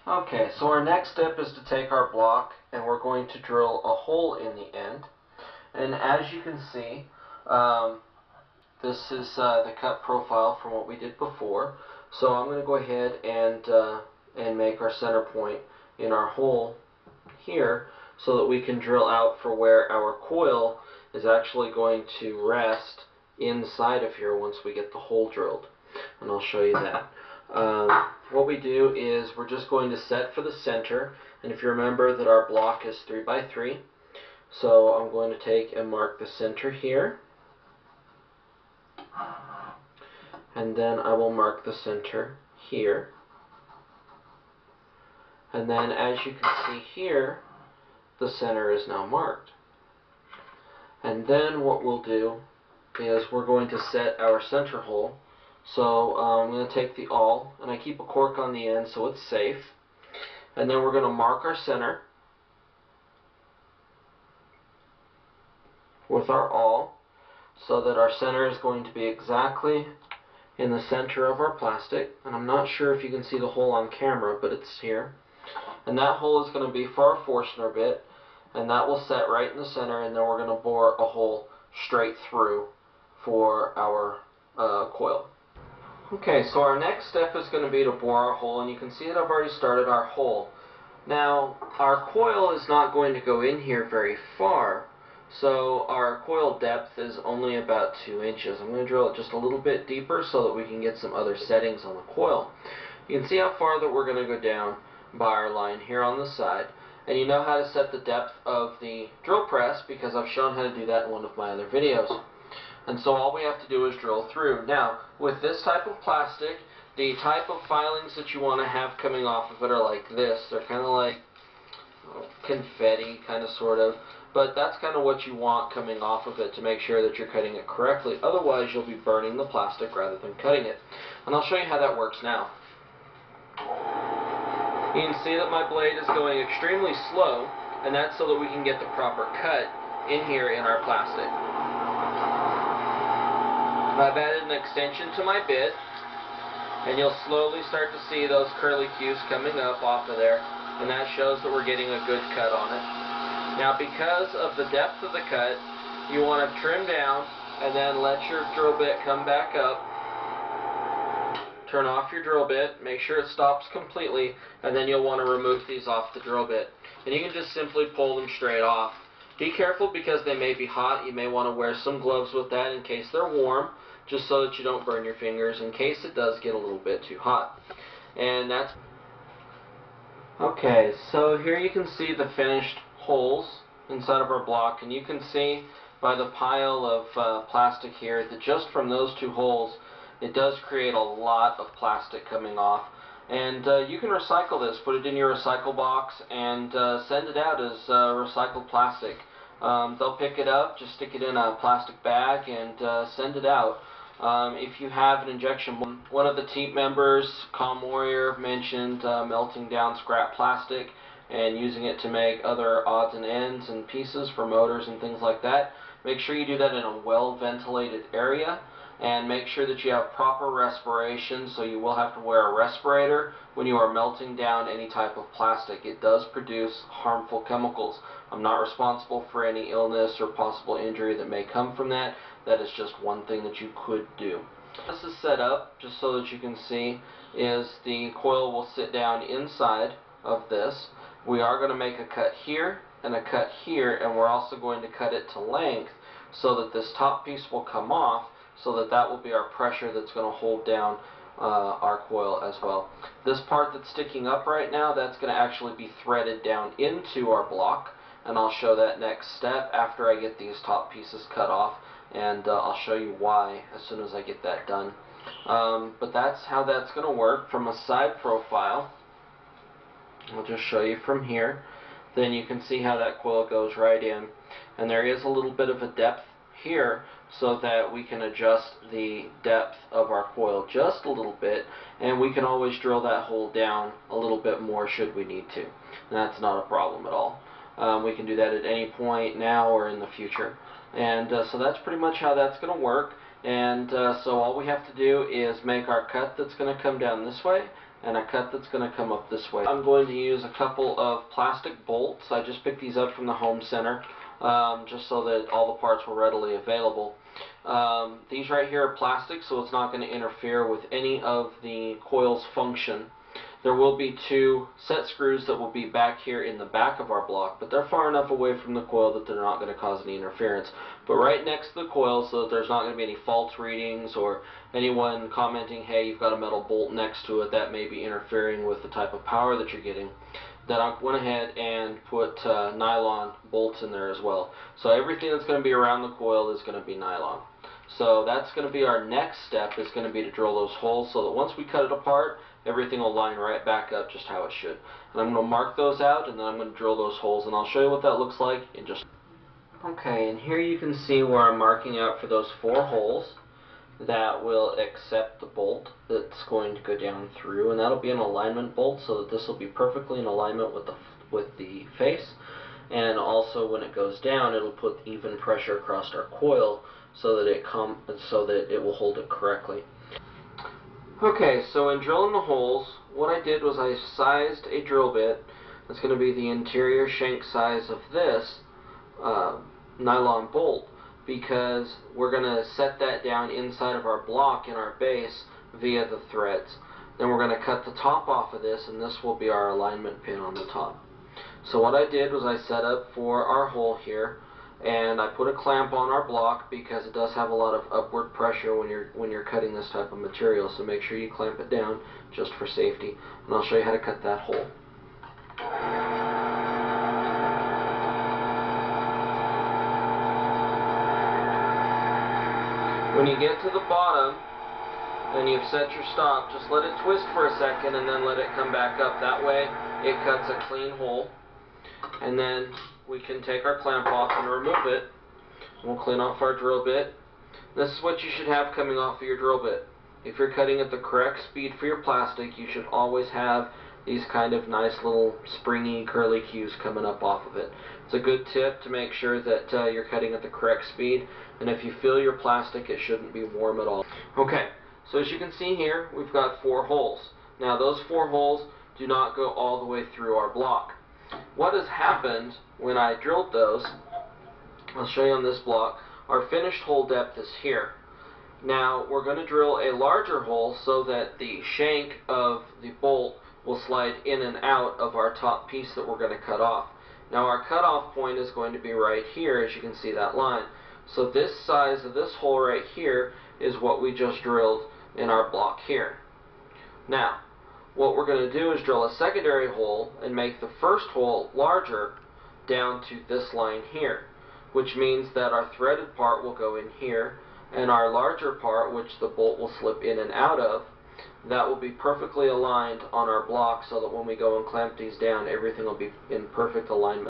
Okay, so our next step is to take our block and we're going to drill a hole in the end. And as you can see, this is the cut profile from what we did before. So I'm going to go ahead and make our center point in our hole here so that we can drill out for where our coil is actually going to rest inside of here once we get the hole drilled. And I'll show you that. What we do is we're just going to set for the center, and if you remember that our block is 3 by 3, so I'm going to take and mark the center here, and then I will mark the center here, and then as you can see here, the center is now marked. And then what we'll do is we're going to set our center hole. So I'm going to take the awl, and I keep a cork on the end so it's safe. And then we're going to mark our center with our awl so that our center is going to be exactly in the center of our plastic. And I'm not sure if you can see the hole on camera, but it's here. And that hole is going to be for our Forstner bit, and that will set right in the center, and then we're going to bore a hole straight through for our coil. Okay, so our next step is going to be to bore our hole, and you can see that I've already started our hole. Now, our coil is not going to go in here very far, so our coil depth is only about 2 inches. I'm going to drill it just a little bit deeper so that we can get some other settings on the coil. You can see how far that we're going to go down by our line here on the side, and you know how to set the depth of the drill press because I've shown how to do that in one of my other videos. And so all we have to do is drill through. Now, with this type of plastic, the type of filings that you want to have coming off of it are like this. They're kind of like confetti, kind of sort of. But that's kind of what you want coming off of it to make sure that you're cutting it correctly. Otherwise, you'll be burning the plastic rather than cutting it. And I'll show you how that works now. You can see that my blade is going extremely slow, and that's so that we can get the proper cut in here in our plastic. I've added an extension to my bit, and you'll slowly start to see those curly cues coming up off of there, and that shows that we're getting a good cut on it. Now, because of the depth of the cut, you want to trim down and then let your drill bit come back up. Turn off your drill bit, make sure it stops completely, and then you'll want to remove these off the drill bit. And you can just simply pull them straight off. Be careful because they may be hot. You may want to wear some gloves with that in case they're warm, just so that you don't burn your fingers in case it does get a little bit too hot. And that's okay. So here you can see the finished holes inside of our block, and you can see by the pile of plastic here that just from those 2 holes it does create a lot of plastic coming off. And you can recycle this, put it in your recycle box, and send it out as recycled plastic. They'll pick it up, just stick it in a plastic bag, and send it out. If you have an injection, one of the team members, Calm Warrior, mentioned melting down scrap plastic and using it to make other odds and ends and pieces for motors and things like that. Make sure you do that in a well-ventilated area, and make sure that you have proper respiration, so you will have to wear a respirator when you are melting down any type of plastic. It does produce harmful chemicals. I'm not responsible for any illness or possible injury that may come from that. That is just one thing that you could do. This is set up, just so that you can see, is the coil will sit down inside of this. We are going to make a cut here and a cut here, and we're also going to cut it to length so that this top piece will come off, so that that will be our pressure that's going to hold down our coil as well. This part that's sticking up right now, that's going to actually be threaded down into our block, and I'll show that next step after I get these top pieces cut off, and I'll show you why as soon as I get that done. But that's how that's going to work from a side profile. I'll just show you from here. Then you can see how that coil goes right in, and there is a little bit of a depth here so that we can adjust the depth of our coil just a little bit, and we can always drill that hole down a little bit more should we need to. And that's not a problem at all. We can do that at any point now or in the future. And so that's pretty much how that's going to work. And so all we have to do is make our cut that's going to come down this way, and a cut that's going to come up this way. I'm going to use a couple of plastic bolts. I just picked these up from the home center just so that all the parts were readily available. These right here are plastic, so it's not going to interfere with any of the coil's function. There will be two set screws that will be back here in the back of our block, but they're far enough away from the coil that they're not going to cause any interference. But right next to the coil, so that there's not going to be any false readings or anyone commenting, hey, you've got a metal bolt next to it, that may be interfering with the type of power that you're getting, then I went ahead and put nylon bolts in there as well. So everything that's going to be around the coil is going to be nylon. So that's going to be our next step, is going to be to drill those holes so that once we cut it apart, everything will line right back up just how it should. And I'm going to mark those out, and then I'm going to drill those holes, and I'll show you what that looks like in just... Okay, and here you can see where I'm marking out for those 4 holes that will accept the bolt that's going to go down through, and that'll be an alignment bolt so that this will be perfectly in alignment with the face. And also when it goes down, it'll put even pressure across our coil so that it will hold it correctly. Okay, so in drilling the holes, what I did was I sized a drill bit that's going to be the interior shank size of this nylon bolt, because we're going to set that down inside of our block in our base via the threads. Then we're going to cut the top off of this, and this will be our alignment pin on the top. So what I did was I set up for our hole here, and I put a clamp on our block because it does have a lot of upward pressure when you're cutting this type of material, so make sure you clamp it down just for safety. And I'll show you how to cut that hole. When you get to the bottom and you've set your stop, just let it twist for a second and then let it come back up. That way it cuts a clean hole. And then we can take our clamp off and remove it. We'll clean off our drill bit. This is what you should have coming off of your drill bit. If you're cutting at the correct speed for your plastic, you should always have these kind of nice little springy curly cues coming up off of it. It's a good tip to make sure that you're cutting at the correct speed, and if you feel your plastic, it shouldn't be warm at all. Okay, so as you can see here, we've got 4 holes. Now those 4 holes do not go all the way through our block. What has happened when I drilled those, I'll show you on this block, our finished hole depth is here. Now we're going to drill a larger hole so that the shank of the bolt will slide in and out of our top piece that we're going to cut off. Now our cutoff point is going to be right here, as you can see that line. So this size of this hole right here is what we just drilled in our block here. Now what we're going to do is drill a secondary hole and make the first hole larger down to this line here, which means that our threaded part will go in here, and our larger part, which the bolt will slip in and out of, that will be perfectly aligned on our block so that when we go and clamp these down, everything will be in perfect alignment.